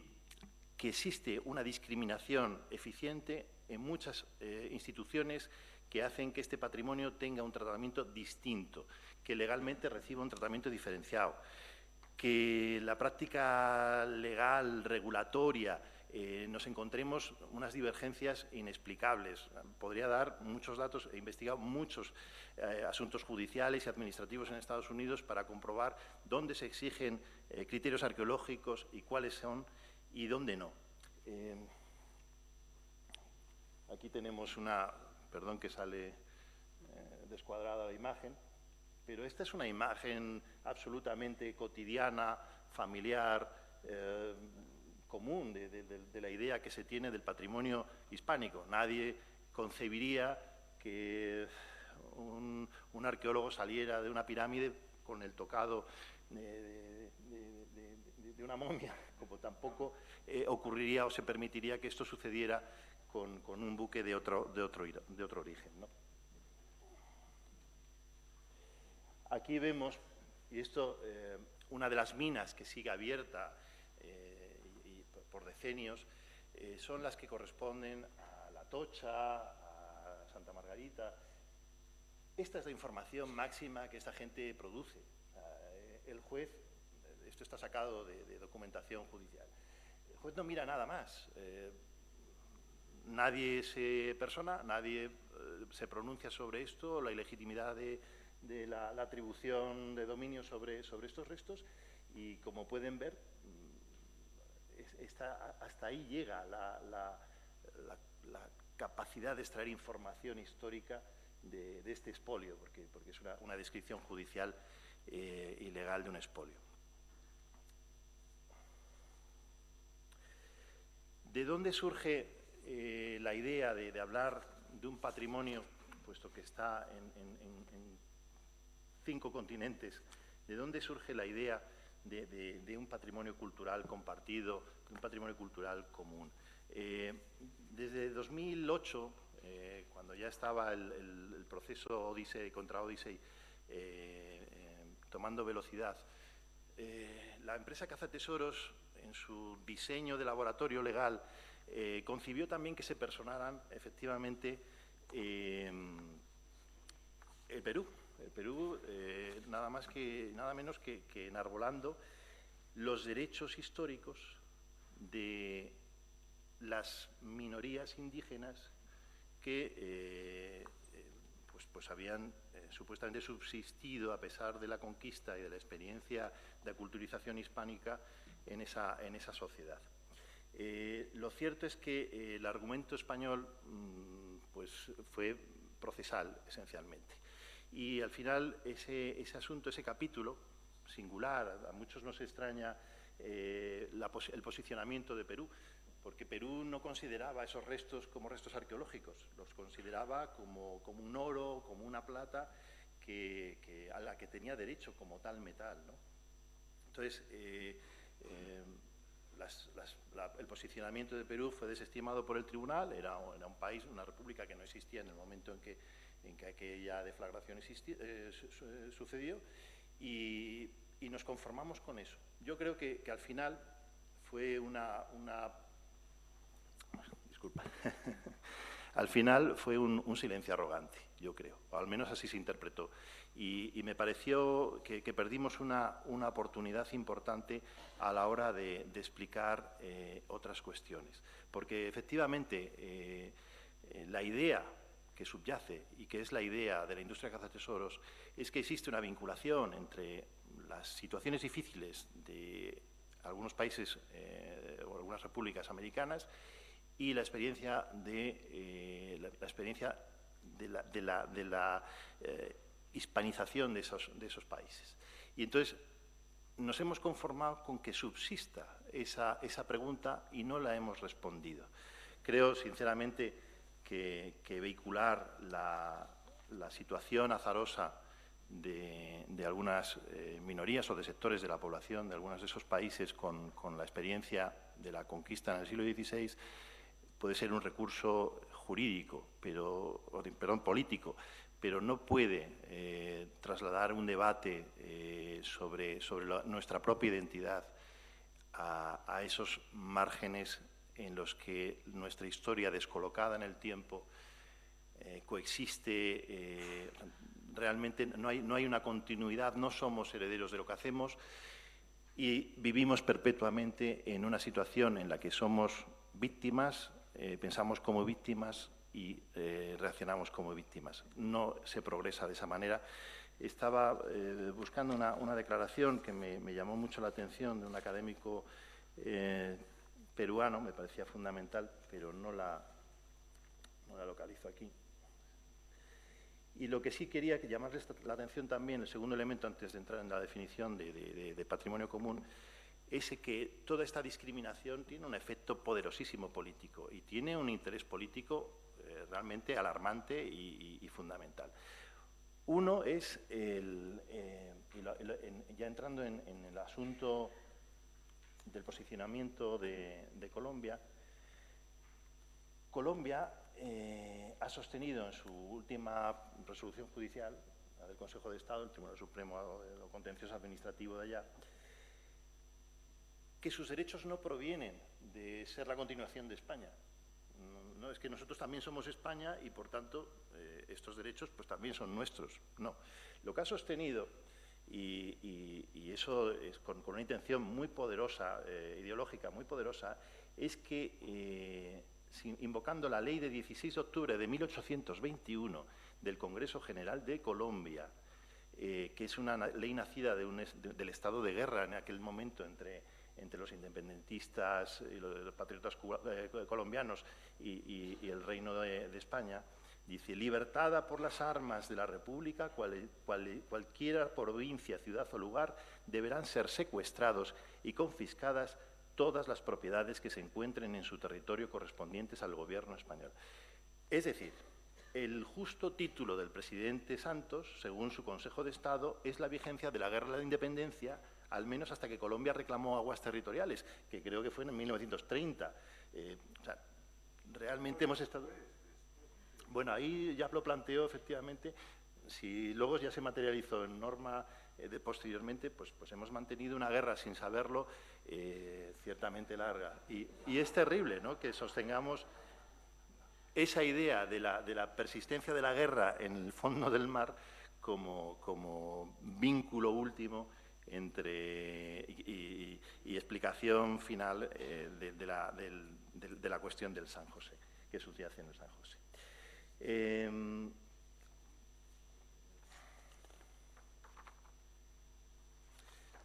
que existe una discriminación eficiente en muchas instituciones que hacen que este patrimonio tenga un tratamiento distinto, que legalmente reciba un tratamiento diferenciado, que la práctica legal, regulatoria, nos encontremos unas divergencias inexplicables. Podría dar muchos datos, he investigado muchos asuntos judiciales y administrativos en Estados Unidos para comprobar dónde se exigen criterios arqueológicos y cuáles son y dónde no. Aquí tenemos perdón que sale descuadrada la imagen, pero esta es una imagen absolutamente cotidiana, familiar, común de la idea que se tiene del patrimonio hispánico. Nadie concebiría que un arqueólogo saliera de una pirámide con el tocado de una momia, como tampoco ocurriría o se permitiría que esto sucediera con un buque de otro origen, ¿no? Aquí vemos, y esto, una de las minas que sigue abierta y por decenios, son las que corresponden a La Tocha, a Santa Margarita. Esta es la información máxima que esta gente produce. El juez, esto está sacado de documentación judicial, el juez no mira nada más. Nadie se persona, nadie se pronuncia sobre esto, la ilegitimidad de la atribución de dominio sobre estos restos, y como pueden ver, hasta ahí llega la capacidad de extraer información histórica de este expolio, porque es una descripción judicial ilegal de un expolio. ¿De dónde surge la idea de hablar de un patrimonio, puesto que está en 5 continentes? ¿De dónde surge la idea de un patrimonio cultural compartido, de un patrimonio cultural común? Desde 2008, cuando ya estaba el proceso Odyssey contra Odyssey tomando velocidad, la empresa Cazatesoros, en su diseño de laboratorio legal, concibió también que se personaran efectivamente el Perú, nada menos que enarbolando los derechos históricos de las minorías indígenas que pues habían supuestamente subsistido a pesar de la conquista y de la experiencia de aculturización hispánica en esa sociedad. Lo cierto es que el argumento español pues fue procesal, esencialmente. Y al final ese asunto, ese capítulo singular, a muchos nos extraña el posicionamiento de Perú, porque Perú no consideraba esos restos como restos arqueológicos, los consideraba como un oro, como una plata a la que tenía derecho como tal metal, ¿no? Entonces, el posicionamiento de Perú fue desestimado por el tribunal. Era un país, una república que no existía en el momento en que aquella deflagración sucedió, y nos conformamos con eso. Yo creo que al final fue Al final fue un silencio arrogante, yo creo, o al menos así se interpretó. Y me pareció que perdimos una oportunidad importante a la hora de explicar otras cuestiones. Porque efectivamente la idea que subyace y que es la idea de la industria cazatesoros es que existe una vinculación entre las situaciones difíciles de algunos países o algunas repúblicas americanas y la experiencia de la hispanización de esos países. Y entonces nos hemos conformado con que subsista esa pregunta y no la hemos respondido. Creo, sinceramente, que vehicular la situación azarosa de algunas minorías o de sectores de la población de algunos de esos países con la experiencia de la conquista en el siglo XVI puede ser un recurso jurídico, político, pero no puede trasladar un debate sobre nuestra propia identidad a esos márgenes en los que nuestra historia descolocada en el tiempo coexiste. Realmente no hay una continuidad, no somos herederos de lo que hacemos y vivimos perpetuamente en una situación en la que somos víctimas, pensamos como víctimas y reaccionamos como víctimas. No se progresa de esa manera. Estaba buscando una declaración que me llamó mucho la atención de un académico peruano, me parecía fundamental, pero no la localizo aquí. Y lo que sí quería llamarles la atención también, el segundo elemento antes de entrar en la definición de patrimonio común, es que toda esta discriminación tiene un efecto poderosísimo político y tiene un interés político realmente alarmante y fundamental. Uno es, ya entrando en el asunto del posicionamiento de Colombia, Colombia ha sostenido en su última resolución judicial, la del Consejo de Estado, el Tribunal Supremo de lo Contencioso Administrativo de allá, que sus derechos no provienen de ser la continuación de España. No es que nosotros también somos España y, por tanto, estos derechos pues, también son nuestros. No. Lo que ha sostenido, y eso es con una intención muy poderosa, ideológica muy poderosa, es que invocando la ley de 16 de octubre de 1821 del Congreso General de Colombia, que es una ley nacida del estado de guerra en aquel momento entre los independentistas y los patriotas colombianos y el Reino de España, dice: libertada por las armas de la República, cualquiera provincia, ciudad o lugar deberán ser secuestrados y confiscadas todas las propiedades que se encuentren en su territorio correspondientes al gobierno español. Es decir, el justo título del presidente Santos, según su Consejo de Estado, es la vigencia de la Guerra de la Independencia, al menos hasta que Colombia reclamó aguas territoriales, que creo que fue en 1930. O sea, realmente hemos estado... Bueno, ahí ya lo planteó efectivamente. Si luego ya se materializó en norma posteriormente, pues hemos mantenido una guerra sin saberlo ciertamente larga. Y es terrible, ¿no?, que sostengamos esa idea de la persistencia de la guerra en el fondo del mar como vínculo último entre y explicación final de la cuestión del San José, que subyace en el San José.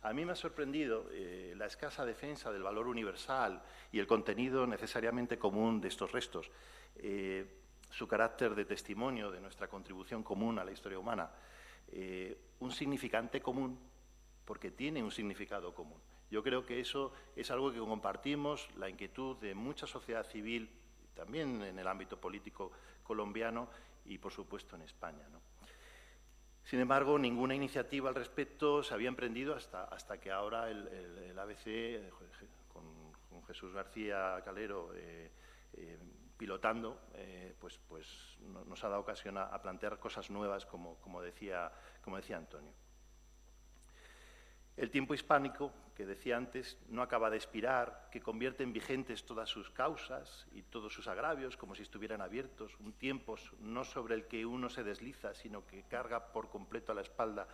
A mí me ha sorprendido la escasa defensa del valor universal y el contenido necesariamente común de estos restos, su carácter de testimonio de nuestra contribución común a la historia humana, un significante común, porque tiene un significado común. Yo creo que eso es algo que compartimos, la inquietud de mucha sociedad civil, también en el ámbito político colombiano y, por supuesto, en España, ¿no? Sin embargo, ninguna iniciativa al respecto se había emprendido hasta que ahora el ABC, con Jesús García Calero pilotando, pues nos ha dado ocasión a plantear cosas nuevas, como decía Antonio. El tiempo hispánico, que decía antes, no acaba de expirar, que convierte en vigentes todas sus causas y todos sus agravios, como si estuvieran abiertos, un tiempo no sobre el que uno se desliza, sino que carga por completo a la espalda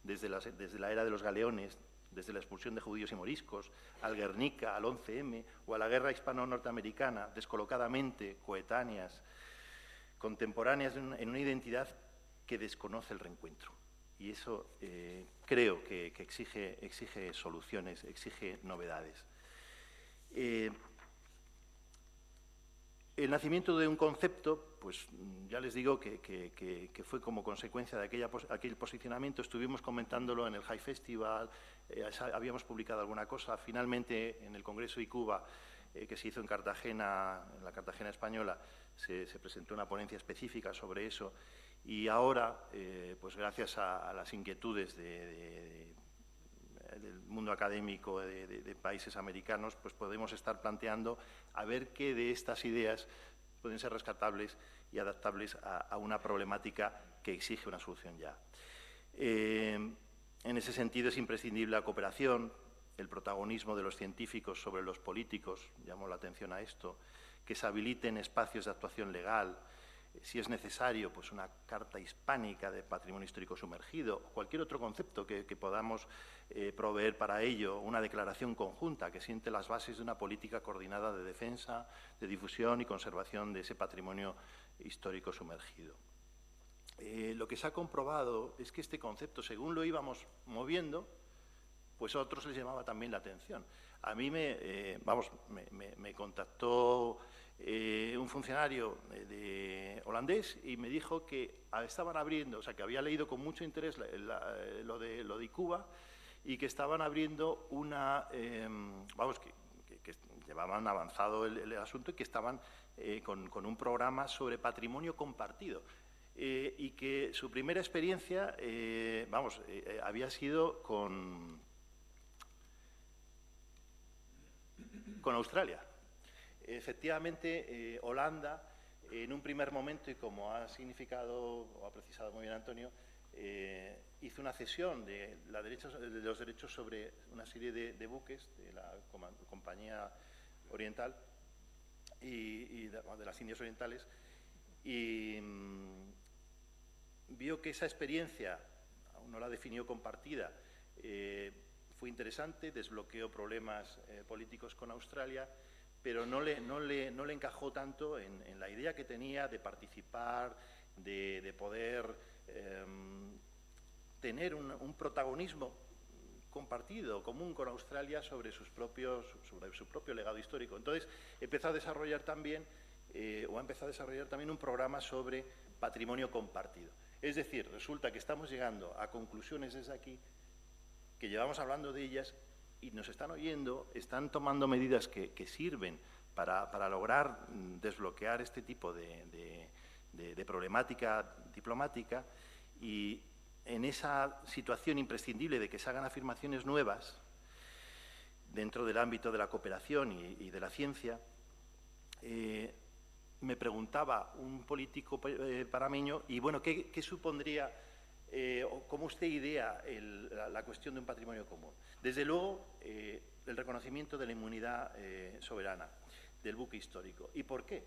desde la era de los galeones, desde la expulsión de judíos y moriscos, al Guernica, al 11M o a la guerra hispano-norteamericana, descolocadamente coetáneas, contemporáneas en una identidad que desconoce el reencuentro. Y eso creo que exige soluciones, exige novedades. El nacimiento de un concepto, pues ya les digo que fue como consecuencia de aquel posicionamiento. Estuvimos comentándolo en el High Festival, habíamos publicado alguna cosa. Finalmente, en el Congreso ICUBA, que se hizo en Cartagena, en la Cartagena española, se presentó una ponencia específica sobre eso. Y ahora, pues gracias a las inquietudes del mundo académico de países americanos, pues podemos estar planteando a ver qué de estas ideas pueden ser rescatables y adaptables a una problemática que exige una solución ya. En ese sentido es imprescindible la cooperación, el protagonismo de los científicos sobre los políticos, llamo la atención a esto, que se habiliten espacios de actuación legal, si es necesario, pues una carta hispánica de patrimonio histórico sumergido, o cualquier otro concepto que podamos proveer para ello, una declaración conjunta que siente las bases de una política coordinada de defensa, de difusión y conservación de ese patrimonio histórico sumergido. Lo que se ha comprobado es que este concepto, según lo íbamos moviendo, pues a otros les llamaba también la atención. A mí me contactó un funcionario holandés y me dijo que estaban abriendo, o sea, que había leído con mucho interés lo de ICUBA y que estaban abriendo una, que llevaban avanzado el asunto y que estaban con un programa sobre patrimonio compartido. Y que su primera experiencia, había sido con Australia. Efectivamente, Holanda, en un primer momento, y como ha significado o ha precisado muy bien Antonio, hizo una cesión de los derechos sobre una serie de buques de la Compañía Oriental y de las Indias Orientales, y vio que esa experiencia, aún no la definió compartida, fue interesante, desbloqueó problemas políticos con Australia, pero no le encajó tanto en la idea que tenía de participar, de poder tener un protagonismo compartido, común con Australia sobre su propio legado histórico. Entonces, empezó a desarrollar también un programa sobre patrimonio compartido. Es decir, resulta que estamos llegando a conclusiones desde aquí, que llevamos hablando de ellas y nos están oyendo, están tomando medidas que sirven para lograr desbloquear este tipo de problemática diplomática, y en esa situación imprescindible de que se hagan afirmaciones nuevas dentro del ámbito de la cooperación y de la ciencia, me preguntaba un político panameño, y bueno, ¿qué supondría o cómo usted idea la cuestión de un patrimonio común? Desde luego, el reconocimiento de la inmunidad soberana del buque histórico. ¿Y por qué?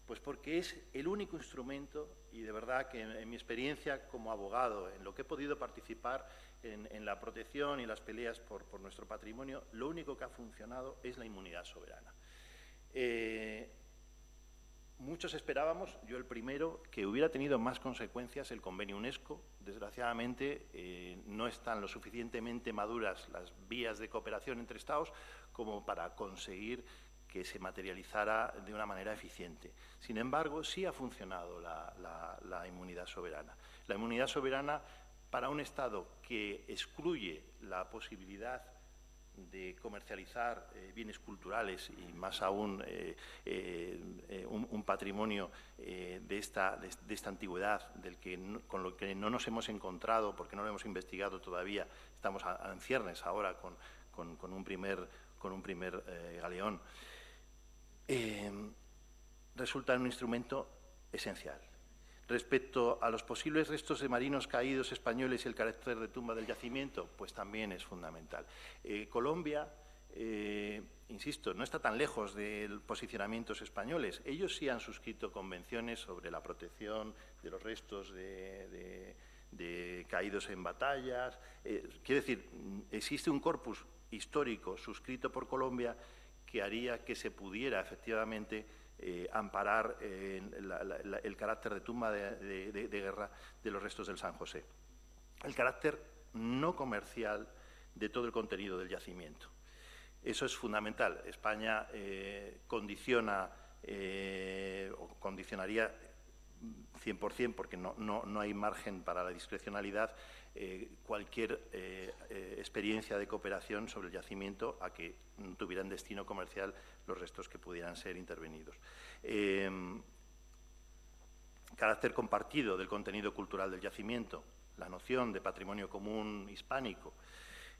Pues porque es el único instrumento, y de verdad que en mi experiencia como abogado, en lo que he podido participar en la protección y las peleas por nuestro patrimonio, lo único que ha funcionado es la inmunidad soberana. Muchos esperábamos, yo el primero, que hubiera tenido más consecuencias el convenio UNESCO. Desgraciadamente, no están lo suficientemente maduras las vías de cooperación entre Estados como para conseguir que se materializara de una manera eficiente. Sin embargo, sí ha funcionado la inmunidad soberana. La inmunidad soberana para un Estado que excluye la posibilidad de comercializar bienes culturales y más aún un patrimonio de esta antigüedad con lo que no nos hemos encontrado porque no lo hemos investigado todavía. Estamos en ciernes ahora con un primer galeón. Resulta un instrumento esencial. Respecto a los posibles restos de marinos caídos españoles y el carácter de tumba del yacimiento, pues también es fundamental. Colombia, insisto, no está tan lejos de posicionamientos españoles. Ellos sí han suscrito convenciones sobre la protección de los restos de caídos en batallas. Quiero decir, existe un corpus histórico suscrito por Colombia que haría que se pudiera efectivamente amparar el carácter de tumba de guerra de los restos del San José. El carácter no comercial de todo el contenido del yacimiento. Eso es fundamental. España condiciona o condicionaría 100%, porque no hay margen para la discrecionalidad, cualquier experiencia de cooperación sobre el yacimiento a que tuvieran destino comercial los restos que pudieran ser intervenidos. Carácter compartido del contenido cultural del yacimiento, la noción de patrimonio común hispánico,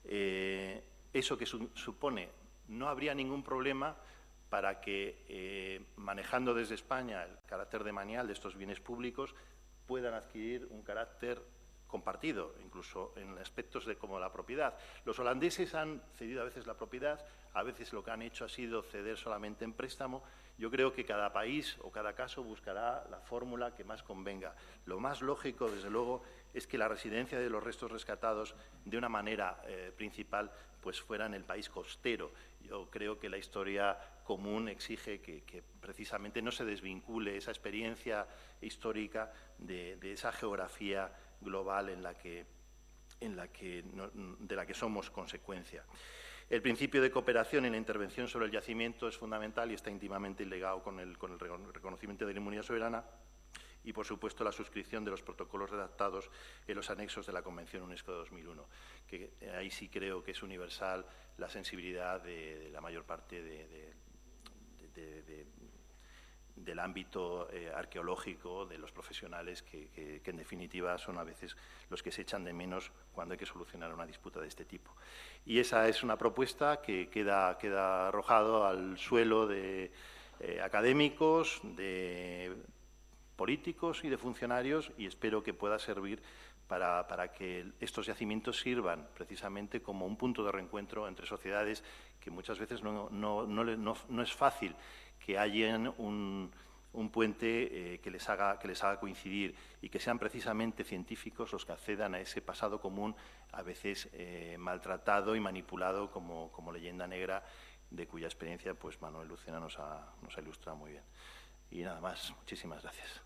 eso que supone, no habría ningún problema para que, manejando desde España el carácter demanial de estos bienes públicos, puedan adquirir un carácter compartido, incluso en aspectos como la propiedad. Los holandeses han cedido a veces la propiedad, a veces lo que han hecho ha sido ceder solamente en préstamo. Yo creo que cada país o cada caso buscará la fórmula que más convenga. Lo más lógico, desde luego, es que la residencia de los restos rescatados, de una manera principal, pues fuera en el país costero. Yo creo que la historia común exige que precisamente no se desvincule esa experiencia histórica de esa geografía global de la que somos consecuencia. El principio de cooperación en la intervención sobre el yacimiento es fundamental y está íntimamente ligado con el reconocimiento de la inmunidad soberana y, por supuesto, la suscripción de los protocolos redactados en los anexos de la Convención UNESCO de 2001, que ahí sí creo que es universal la sensibilidad de la mayor parte del ámbito arqueológico, de los profesionales que en definitiva son a veces los que se echan de menos cuando hay que solucionar una disputa de este tipo. Y esa es una propuesta que queda arrojado al suelo de académicos, de políticos y de funcionarios, y espero que pueda servir para que estos yacimientos sirvan precisamente como un punto de reencuentro entre sociedades que muchas veces no es fácil que haya un puente que les haga coincidir y que sean precisamente científicos los que accedan a ese pasado común, a veces maltratado y manipulado como leyenda negra, de cuya experiencia pues Manuel Lucena nos ha ilustrado muy bien. Y nada más, muchísimas gracias.